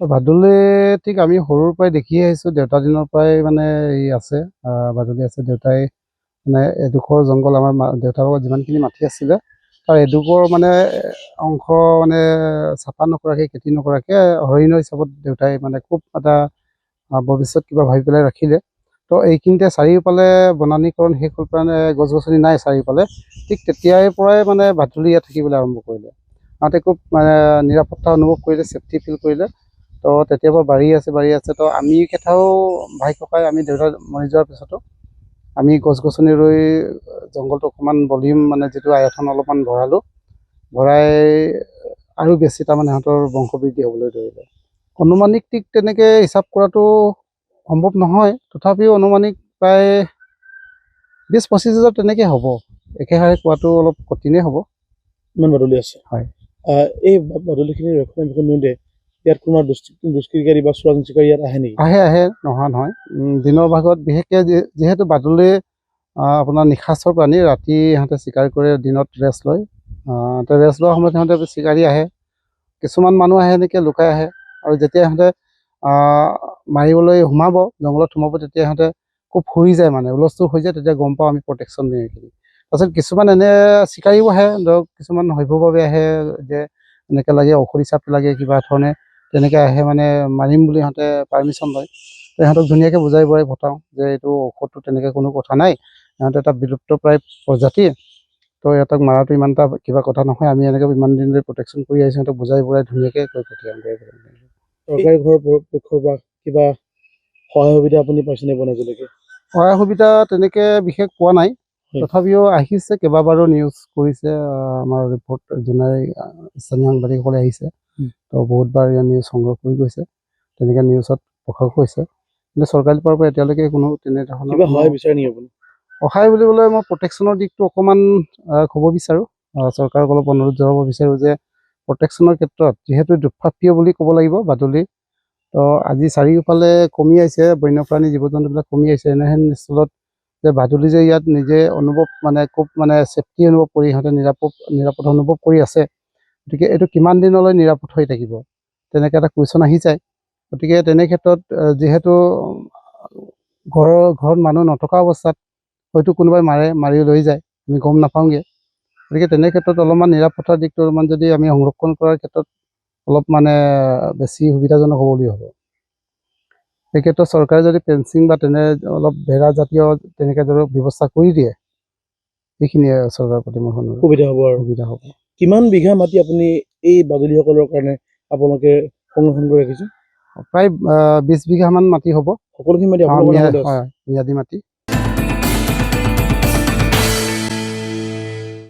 বাদুলি ঠিক আমি সৰুৰ পৰাই দেখি আহিছোঁ, দেউতাৰ দিনৰ পৰাই মানে এই আছে, বাদুলি আছে। দেউতাই মানে এডোখৰ জংঘল আমাৰ দেউতাৰ লগত যিমানখিনি মাটি আছিলে তাৰ এডোখৰ মানে অংশ মানে চাফা নকৰাকৈ খেতি নকৰাকৈ হৰিণৰ হিচাপত দেউতাই মানে খুব এটা ভৱিষ্যত কিবা ভাবি পেলাই ৰাখিলে। তো এইখিনিতে চাৰিওফালে বনানীকৰণ শেষ হৈ পেলাই গছ গছনি নাই চাৰিওফালে, ঠিক তেতিয়াৰ পৰাই মানে বাদুলি ইয়াত থাকিবলৈ আৰম্ভ কৰিলে। সিহঁতে খুব মানে নিৰাপত্তা অনুভৱ কৰিলে, ছেফটি ফিল কৰিলে। তো তেতিয়াৰ পৰা বাঢ়ি আছে। তো আমি কেইটাও ভাই ককাই আমি দেউতা মৰি যোৱাৰ পিছতো আমি গছ গছনি ৰুই জংঘলটো অকণমান ভলিউম মানে যিটো আয়তন অলপমান ভৰাই আৰু বেছি তাৰমানে সিহঁতৰ বংশবৃদ্ধি হ'বলৈ ধৰিলে। অনুমানিক ঠিক তেনেকৈ হিচাপ কৰাটো সম্ভৱ নহয়, তথাপিও অনুমানিক প্ৰায় 20-25 হাজাৰ তেনেকৈ হ'ব। একেহাৰে কোৱাটো অলপ কঠিনেই হ'ব। ইমান বাদুলি আছে? হয়। এই বাদুলিখিনি ৰক্ষণাবেক্ষণ নিওঁতে ইয়াত কোনো দুষ্কৃতিকাৰী বা চোৰাং চিকাৰী ইয়াত আহে নেকি? আহে, নোহোৱা নহয়। দিনৰ ভাগত বিশেষকৈ যিহেতু বাদুলি আপোনাৰ নিশাচৰ প্ৰাণী, ৰাতি সিহঁতে চিকাৰ কৰে, দিনত ৰেষ্ট লয়। তো ৰেষ্ট লোৱাৰ সময়ত সিহঁতে চিকাৰী আহে। কিছুমান মানুহ আহে এনেকৈ লুকাই আহে, আৰু যেতিয়া সিহঁতে মাৰিবলৈ সোমাব, জংঘলত সোমাব, তেতিয়া সিহঁতে খুব ফুৰি যায়, মানে হুলস্থুল হৈ যায়। তেতিয়া গম পাওঁ আমি প্ৰটেকশ্যন দিওঁ এইখিনি। তাৰপিছত কিছুমান এনে চিকাৰীও আহে, ধৰক কিছুমান সভ্যভাৱে আহে, যে এনেকৈ লাগে ঔষধি চাপ লাগে কিবা ধৰণে তেনেকৈ আহে, মানে মাৰিম বুলি সিহঁতে পাৰ্মিশ্যন লয়। তো সিহঁতক ধুনীয়াকৈ বুজাই বঢ়াই পঠাওঁ যে এইটো ঔষধটো তেনেকৈ কোনো কথা নাই, সিহঁতে এটা বিলুপ্তপ্ৰায় প্ৰজাতি, তো ইহঁতক মাৰাটো ইমান এটা কিবা কথা নহয়। আমি এনেকৈ ইমান দিন ধৰি প্ৰটেকশ্যন কৰি আহিছোঁ, সিহঁতক বুজাই বঢ়াই ধুনীয়াকৈ কৈ পঠিয়াওঁ। চৰকাৰী ঘৰৰ পক্ষৰ পৰা কিবা সহায় সুবিধা আপুনি পাইছেনে আজিলৈকে? সহায় সুবিধা তেনেকৈ বিশেষ পোৱা নাই, তথাপিও আহিছে, কেইবাবাৰো নিউজ কৰিছে, আমাৰ ৰিপৰ্ট যোনাই স্থানীয় সাংবাদিকসকলে আহিছে। তো বহুতবাৰ ইয়াৰ নিউজ সংগ্ৰহ কৰি গৈছে, তেনেকৈ নিউজত প্ৰকাশ হৈছে। কিন্তু চৰকাৰী ফালৰ পৰা এতিয়ালৈকে কোনো তেনেধৰণৰ সহায় বিচাৰে নেকি আপুনি? সহায় বুলিবলৈ মই প্ৰটেকশ্যনৰ দিশটো অকণমান ক'ব বিচাৰোঁ। চৰকাৰক অলপ অনুৰোধ জনাব বিচাৰোঁ যে প্ৰটেকশ্যনৰ ক্ষেত্ৰত যিহেতু দুষ্প্ৰাপ্য বুলি ক'ব লাগিব বাদুলি, তো আজি চাৰিওফালে কমি আহিছে, বন্যপ্ৰাণী জীৱ জন্তুবিলাক কমি আহিছে। এনেহেন স্থলত যে বাদুলি যে ইয়াত নিজে অনুভৱ মানে খুব মানে ছেফটি অনুভৱ কৰি সিহঁতে নিৰাপদ অনুভৱ কৰি আছে, গতিকে এইটো কিমান দিনলৈ নিৰাপদ হৈ থাকিব, তেনেকৈ এটা কুৱেশ্যন আহি যায়। গতিকে তেনে ক্ষেত্ৰত যিহেতু ঘৰত মানুহ নথকা অৱস্থাত হয়তো কোনোবাই মাৰি লৈ যায়, আমি গম নাপাওঁগৈ। গতিকে তেনে ক্ষেত্ৰত অলপমান নিৰাপত্তাৰ দিশটো অলপমান যদি আমি সংৰক্ষণ কৰাৰ ক্ষেত্ৰত অলপ মানে বেছি সুবিধাজনক হ'ব বুলি ভাবোঁ। এই ক্ষেত্ৰত চৰকাৰে যদি ফেঞ্চিং বা তেনে অলপ বেৰা জাতীয় তেনেকৈ ধৰক ব্যৱস্থা কৰি দিয়ে, এইখিনিয়ে চৰকাৰৰ প্ৰতি মোৰ সুবিধা হ'ব। কিমান বিঘা মাটি আপুনি এই বাদুলিসকলৰ কাৰণে আপোনালোকে সংৰক্ষণ কৰি ৰাখিছে? প্ৰায় 20 বিঘামান মাটি হ'ব। সকলোখিনি মাটি ম্যাদী মাটি।